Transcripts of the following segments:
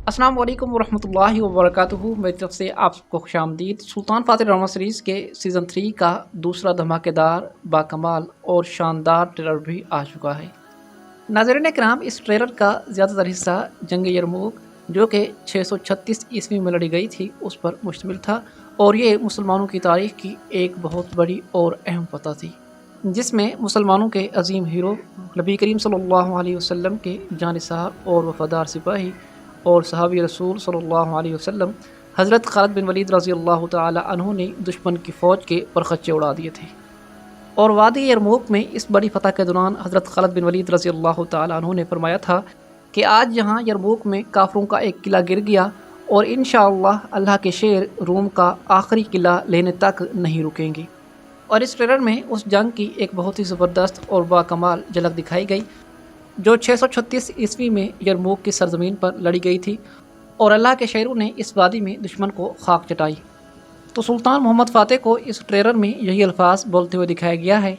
अस्सलाम वालेकुम वरहमतुल्लाहि वबरकातुहू। मेरी तरफ से आप सबको खुशामदीद। सुल्तान फातिह ड्रामा सीरीज़ के सीज़न 3 का दूसरा धमाकेदार, बाकमाल और शानदार ट्रेलर भी आ चुका है। नाज़रीन किराम, इस ट्रेलर का ज़्यादातर हिस्सा जंग यरमूक जो कि 636 ईस्वी में लड़ी गई थी उस पर मुश्तमिल था, और ये मुसलमानों की तारीख़ की एक बहुत बड़ी और अहम फतह थी, जिसमें मुसलमानों के अजीम हीरो नबी करीम सल्लल्लाहु अलैहि वसल्लम के जानिसार और वफ़ादार सिपाही और सहाबी रसूल सल्लल्लाहु अलैहि वसल्लम हज़रत खालिद बिन वलीद रज़ी अल्लाह तआला अन्हु ने दुश्मन की फ़ौज के परखच्चे उड़ा दिए थे। और वादी यरमूक में इस बड़ी फतह के दौरान हज़रत खालिद बिन वलीद रज़ी अल्लाह तआला अन्हु ने फरमाया था कि आज यहाँ यरमूक में काफरों का एक किला गिर गया और इंशाअल्लाह अल्लाह के शेर रूम का आखिरी किला लेने तक नहीं रुकेंगे। और इस ट्रेलर में उस जंग की एक बहुत ही ज़बरदस्त और बाकमाल झलक दिखाई गई जो 636 ईस्वी में यरमूक की सरजमीन पर लड़ी गई थी, और अल्लाह के शेरों ने इस वादी में दुश्मन को खाक चटाई। तो सुल्तान मोहम्मद फ़ातिह को इस ट्रेलर में यही अल्फाज बोलते हुए दिखाया गया है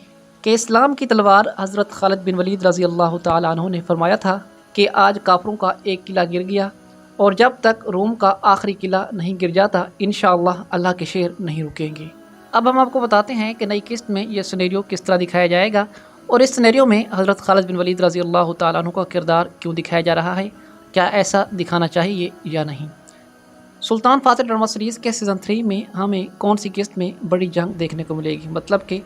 कि इस्लाम की तलवार हज़रत खालिद बिन वलीद रज़ी अल्लाह तआला अन्हु ने फरमाया था कि आज काफरों का एक किला गिर गया और जब तक रोम का आखिरी किला नहीं गिर जाता इंशाअल्लाह अल्लाह के शेर नहीं रुकेंगे। अब हम आपको बताते हैं कि नई किस्त में यह सिनेरियो किस तरह दिखाया जाएगा और इस सिनेरियो में हज़रत खालिद बिन वलीद रज़ी अल्लाह तआला अन्हु का किरदार क्यों दिखाया जा रहा है, क्या ऐसा दिखाना चाहिए या नहीं। सुल्तान फातिह ड्रामा सीरीज़ के सीज़न 3 में हमें कौन सी किस्त में बड़ी जंग देखने को मिलेगी। मतलब कि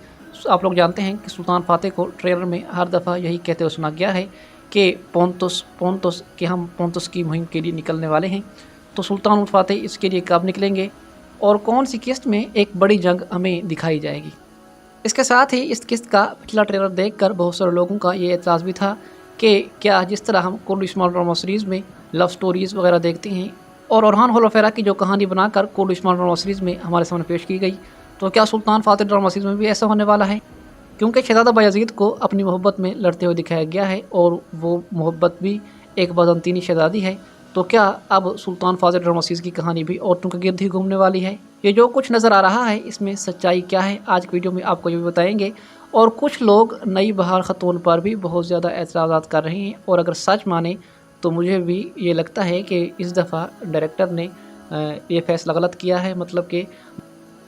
आप लोग जानते हैं कि सुल्तान फातिह को ट्रेलर में हर दफ़ा यही कहते हुए सुना गया है कि पोंतुस कि हम पोंतुस की मुहिम के लिए निकलने वाले हैं। तो सुल्तान फातिह इसके लिए कब निकलेंगे और कौन सी किस्त में एक बड़ी जंग हमें दिखाई जाएगी। इसके साथ ही इस किस्त का पिछला ट्रेलर देखकर बहुत सारे लोगों का ये एतराज़ भी था कि क्या जिस तरह हम कोड इस्माइल ड्रामा सीरीज़ में लव स्टोरीज़ वगैरह देखते हैं और ओरहान होलोफेरा की जो कहानी बनाकर कोड इस्माइल ड्रामा सीरीज़ में हमारे सामने पेश की गई, तो क्या सुल्तान फातिह ड्रामा सीरीज़ में भी ऐसा होने वाला है। क्योंकि शहज़ादा बायज़ीद को अपनी मोहब्बत में लड़ते हुए दिखाया गया है और वो मोहब्बत भी एक बाज़ंतीनी शहज़ादी है, तो क्या अब सुल्तान फातिह ड्रामा सीरीज़ की कहानी भी औरतों के गिर्द ही घूमने वाली है। ये जो कुछ नज़र आ रहा है इसमें सच्चाई क्या है आज की वीडियो में आपको ये भी बताएंगे। और कुछ लोग नई बहार ख़तून पर भी बहुत ज़्यादा एतराज़ात कर रहे हैं, और अगर सच माने तो मुझे भी ये लगता है कि इस दफ़ा डायरेक्टर ने ये फ़ैसला गलत किया है। मतलब कि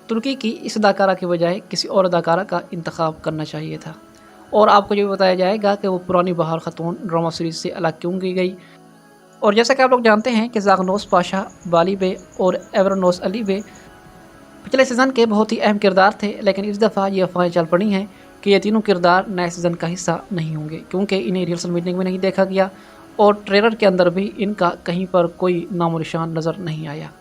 तुर्की की इस अदाकारा के बजाय किसी और अदाकारा का इंतखाब करना चाहिए था। और आपको ये भी बताया जाएगा कि वो पुरानी बहार ख़तून ड्रामा सीरीज़ से अलग क्यों की गई। और जैसा कि आप लोग जानते हैं कि ज़ागनोस पाशा, बाली बे और एवरनोस अली बे पिछले सीज़न के बहुत ही अहम किरदार थे, लेकिन इस दफ़ा ये अफवाहें चल पड़ी हैं कि ये तीनों किरदार नए सीज़न का हिस्सा नहीं होंगे, क्योंकि इन्हें रिहर्सल मीटिंग में नहीं देखा गया और ट्रेलर के अंदर भी इनका कहीं पर कोई नामो निशान नज़र नहीं आया।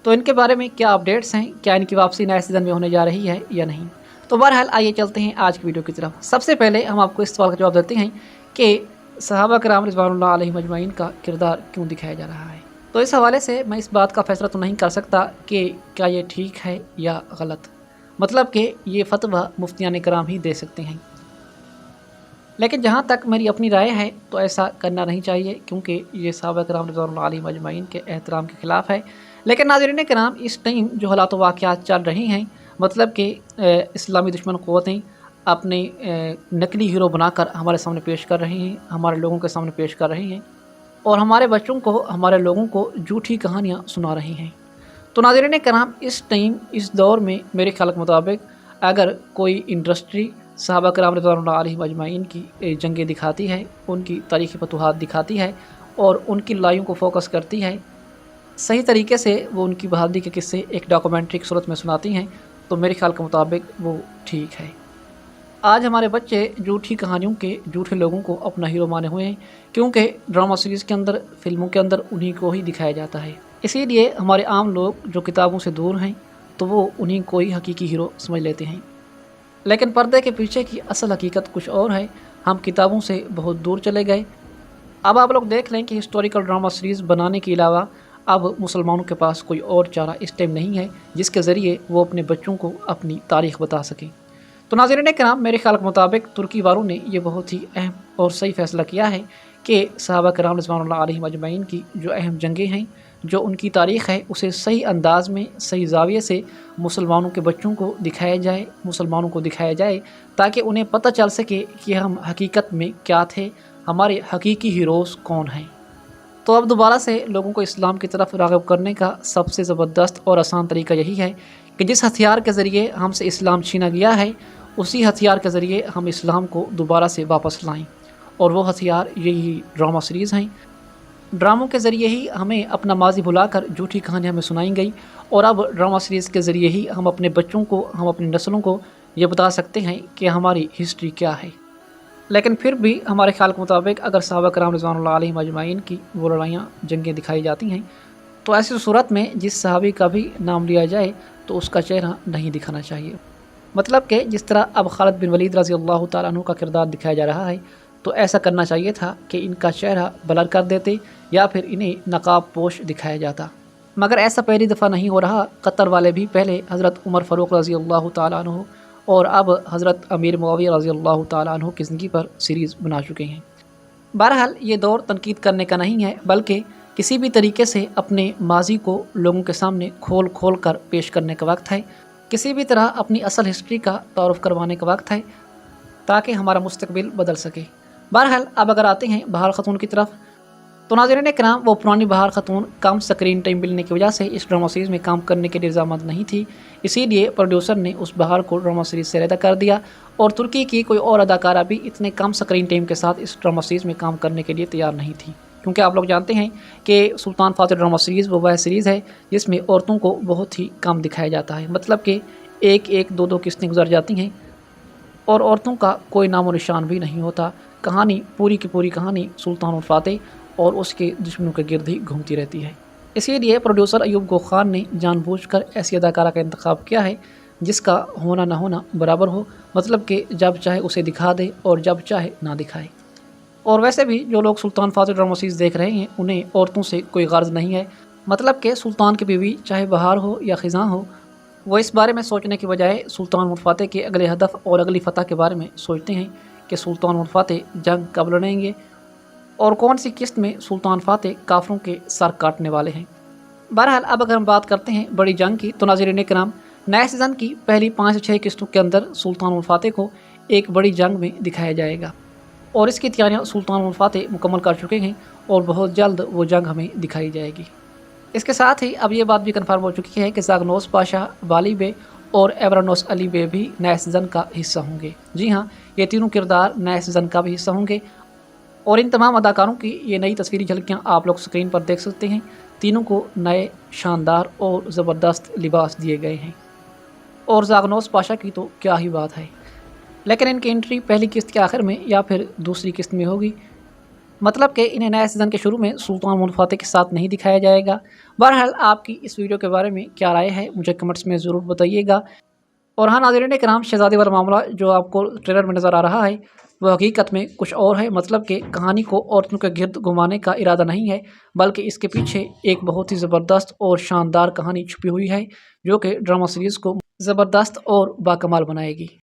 तो इनके बारे में क्या अपडेट्स हैं, क्या इनकी वापसी नए सीज़न में होने जा रही है या नहीं। तो बहरहाल आइए चलते हैं आज की वीडियो की तरफ। सबसे पहले हम आपको इस सवाल का जवाब देते हैं कि सहाबा किराम रिज़वानुल्लाह अलैहिम अजमईन का किरदार क्यों दिखाया जा रहा है। तो इस हवाले से मैं इस बात का फ़ैसला तो नहीं कर सकता कि क्या ये ठीक है या गलत। मतलब कि ये फतवा मुफ्तियान कराम ही दे सकते हैं, लेकिन जहाँ तक मेरी अपनी राय है तो ऐसा करना नहीं चाहिए, क्योंकि ये सहाबा किराम रिज़वानुल्लाह अलैहिम अजमईन के एहतराम के ख़िलाफ़ है। लेकिन नाज़रीन किराम, इस टाइम जो हालात व वाक़यात चल रहे हैं, मतलब कि इस्लामी दुश्मन क़ुव्वतें अपने नकली हीरो बनाकर हमारे सामने पेश कर रहे हैं, हमारे लोगों के सामने पेश कर रहे हैं, और हमारे बच्चों को, हमारे लोगों को झूठी कहानियाँ सुना रहे हैं। तो नाज़रीन किराम, इस टाइम, इस दौर में मेरे ख्याल के मुताबिक अगर कोई इंडस्ट्री सहाबा किराम रिज़वानुल्लाह अलैहिम अजमईन की जंगें दिखाती है, उनकी तारीख़ी फतूहात दिखाती है और उनकी लड़ाइयों को फोकस करती है, सही तरीके से वो उनकी बहादुरी के किस्से एक डॉक्यूमेंट्री की सूरत में सुनाती हैं, तो मेरे ख्याल के मुताबिक वो ठीक है। आज हमारे बच्चे झूठी कहानियों के, झूठे लोगों को अपना हीरो माने हुए हैं, क्योंकि ड्रामा सीरीज़ के अंदर, फिल्मों के अंदर उन्हीं को ही दिखाया जाता है। इसीलिए हमारे आम लोग जो किताबों से दूर हैं तो वो उन्हीं को ही हकीकी हीरो समझ लेते हैं। लेकिन पर्दे के पीछे की असल हकीकत कुछ और है। हम किताबों से बहुत दूर चले गए। अब आप लोग देख लें कि हिस्टोरिकल ड्रामा सीरीज़ बनाने के अलावा अब मुसलमानों के पास कोई और चारा इस टाइम नहीं है जिसके ज़रिए वो अपने बच्चों को अपनी तारीख़ बता सकें। तो नाज़रीन किराम, मेरे ख्याल के मुताबिक तुर्की वालों ने ये बहुत ही अहम और सही फ़ैसला किया है कि सहाबा किराम रिज़वानुल्लाह अलैहिम अजमईन की जो अहम जंगें हैं, जो उनकी तारीख़ है, उसे सही अंदाज़ में, सही ज़ाविये से मुसलमानों के बच्चों को दिखाया जाए, मुसलमानों को दिखाया जाए, ताकि उन्हें पता चल सके कि हम हकीकत में क्या थे, हमारे हकीकी हीरोज़ कौन हैं। تو اب دوبارہ سے لوگوں کو اسلام کی طرف راغب کرنے کا سب سے زبردست اور آسان طریقہ یہی ہے کہ جس ہتھیار کے ذریعے ہم سے اسلام چھینا گیا ہے اسی ہتھیار کے ذریعے ہم اسلام کو دوبارہ سے واپس لائیں، اور وہ ہتھیار یہی ڈرامہ سیریز ہیں۔ ڈراموں کے ذریعے ہی ہمیں اپنا ماضی بھلا کر جھوٹی کہانیاں ہمیں سنائی گئی، اور اب ڈرامہ سیریز کے ذریعے ہی ہم اپنے بچوں کو، ہم اپنی نسلوں کو یہ بتا سکتے ہیں کہ ہماری ہسٹری کیا ہے۔ لیکن پھر بھی ہمارے خیال کے مطابق اگر صحابہ کرام رضوان اللہ علیہم اجمعین کی وہ لڑائیاں، جنگیں دکھائی جاتی ہیں تو ایسی صورت میں جس صحابی کا بھی نام لیا جائے تو اس کا چہرہ نہیں دکھانا چاہیے۔ مطلب کہ جس طرح اب خالد بن ولید رضی اللہ تعالیٰ عنہ کا کردار دکھایا جا رہا ہے تو ایسا کرنا چاہیے تھا کہ ان کا چہرہ بلر کر دیتے یا پھر انہیں نقاب پوش دکھایا جاتا، مگر ایسا پہلی دفعہ نہیں ہو رہا۔ قطر والے بھی پہلے حضرت عمر فاروق رضی اللہ تعالیٰ عنہ اور اب حضرت امیر معاویہ رضی اللہ تعالیٰ عنہ کی زندگی پر سیریز بنا چکے ہیں۔ بہرحال یہ دور تنقید کرنے کا نہیں ہے، بلکہ کسی بھی طریقے سے اپنے ماضی کو لوگوں کے سامنے کھول کھول کر پیش کرنے کا وقت ہے، کسی بھی طرح اپنی اصل ہسٹری کا تعارف کروانے کا وقت ہے تاکہ ہمارا مستقبل بدل سکے۔ بہرحال اب اگر آتے ہیں بہار خاتون کی طرف، تو ناظرین کرام وہ پرانی بہار خاتون کم سکرین ٹائم ملنے کی وجہ سے اس ڈرامہ سیریز میں کام کرنے کے لیے رضامند نہیں تھی، اسی لیے پروڈیوسر نے اس بہار کو ڈرامہ سیریز سے علیحدہ کر دیا، اور ترکی کی کوئی اور اداکارہ بھی اتنے کم سکرین ٹائم کے ساتھ اس ڈرامہ سیریز میں کام کرنے کے لیے تیار نہیں تھی، کیونکہ آپ لوگ جانتے ہیں کہ سلطان فاتح ڈرامہ سیریز وہ سیریز ہے جس میں عورتوں کو بہت ہی کم دکھایا جاتا ہے، مطلب کہ ایک دو قسطیں گزر جاتی ہیں اور عورتوں کا کوئی نام و نشان بھی نہیں ہوتا۔ کہانی پوری کی پوری کہانی سلطان فاتح اور اس کے دشمنوں کے گرد ہی گھومتی رہتی ہے۔ اسی لیے پروڈیوسر ایوب گو خان نے جان بوجھ کر ایسی اداکارہ کا انتخاب کیا ہے جس کا ہونا نہ ہونا برابر ہو، مطلب کہ جب چاہے اسے دکھا دے اور جب چاہے نہ دکھائے۔ اور ویسے بھی جو لوگ سلطان فاتح ڈرامہ سیریز دیکھ رہے ہیں انہیں عورتوں سے کوئی غرض نہیں ہے، مطلب کہ سلطان کی بیوی چاہے بہار ہو یا خزاں ہو، وہ اس بارے میں سوچنے کی بجائے سلطان فاتح کے اگلے ہدف اور اگلی فتح کے بارے میں سوچتے ہیں کہ سلطان فاتح جنگ کب لڑیں گے اور کون سی قسط میں سلطان فاتح کافروں کے سر کاٹنے والے ہیں۔ بہرحال اب اگر ہم بات کرتے ہیں بڑی جنگ کی، تو ناظرین کرام نئے سیزن کی پہلی 5 سے 6 قسطوں کے اندر سلطان فاتح کو ایک بڑی جنگ میں دکھایا جائے گا، اور اس کی تیاریاں سلطان فاتح مکمل کر چکے ہیں اور بہت جلد وہ جنگ ہمیں دکھائی جائے گی۔ اس کے ساتھ ہی اب یہ بات بھی کنفرم ہو چکی ہے کہ زاگنوس پاشا، بالی بے اور ایورانوس علی بے بھی نئے سیزن کا حصہ ہوں گے۔ جی ہاں، یہ تینوں کردار نئے سیزن کا بھی حصہ ہوں گے، اور ان تمام اداکاروں کی یہ نئی تصویری جھلکیاں آپ لوگ اسکرین پر دیکھ سکتے ہیں۔ تینوں کو نئے شاندار اور زبردست لباس دیے گئے ہیں، اور زاگنوس پاشا کی تو کیا ہی بات ہے، لیکن ان کی انٹری پہلی قسط کے آخر میں یا پھر دوسری قسط میں ہوگی، مطلب کہ انہیں نئے سیزن کے شروع میں سلطان فاتح کے ساتھ نہیں دکھایا جائے گا۔ بہرحال آپ کی اس ویڈیو کے بارے میں کیا رائے ہے مجھے کمنٹس میں ضرور بتائیے گا۔ اور ہاں ناظرین کرام، شہزادے والا معاملہ جو آپ کو ٹریلر میں نظر آ رہا ہے وہ حقیقت میں کچھ اور ہے، مطلب کہ کہانی کو عورتوں کے گرد گھمانے کا ارادہ نہیں ہے، بلکہ اس کے پیچھے ایک بہت ہی زبردست اور شاندار کہانی چھپی ہوئی ہے جو کہ ڈرامہ سیریز کو زبردست اور باکمال بنائے گی۔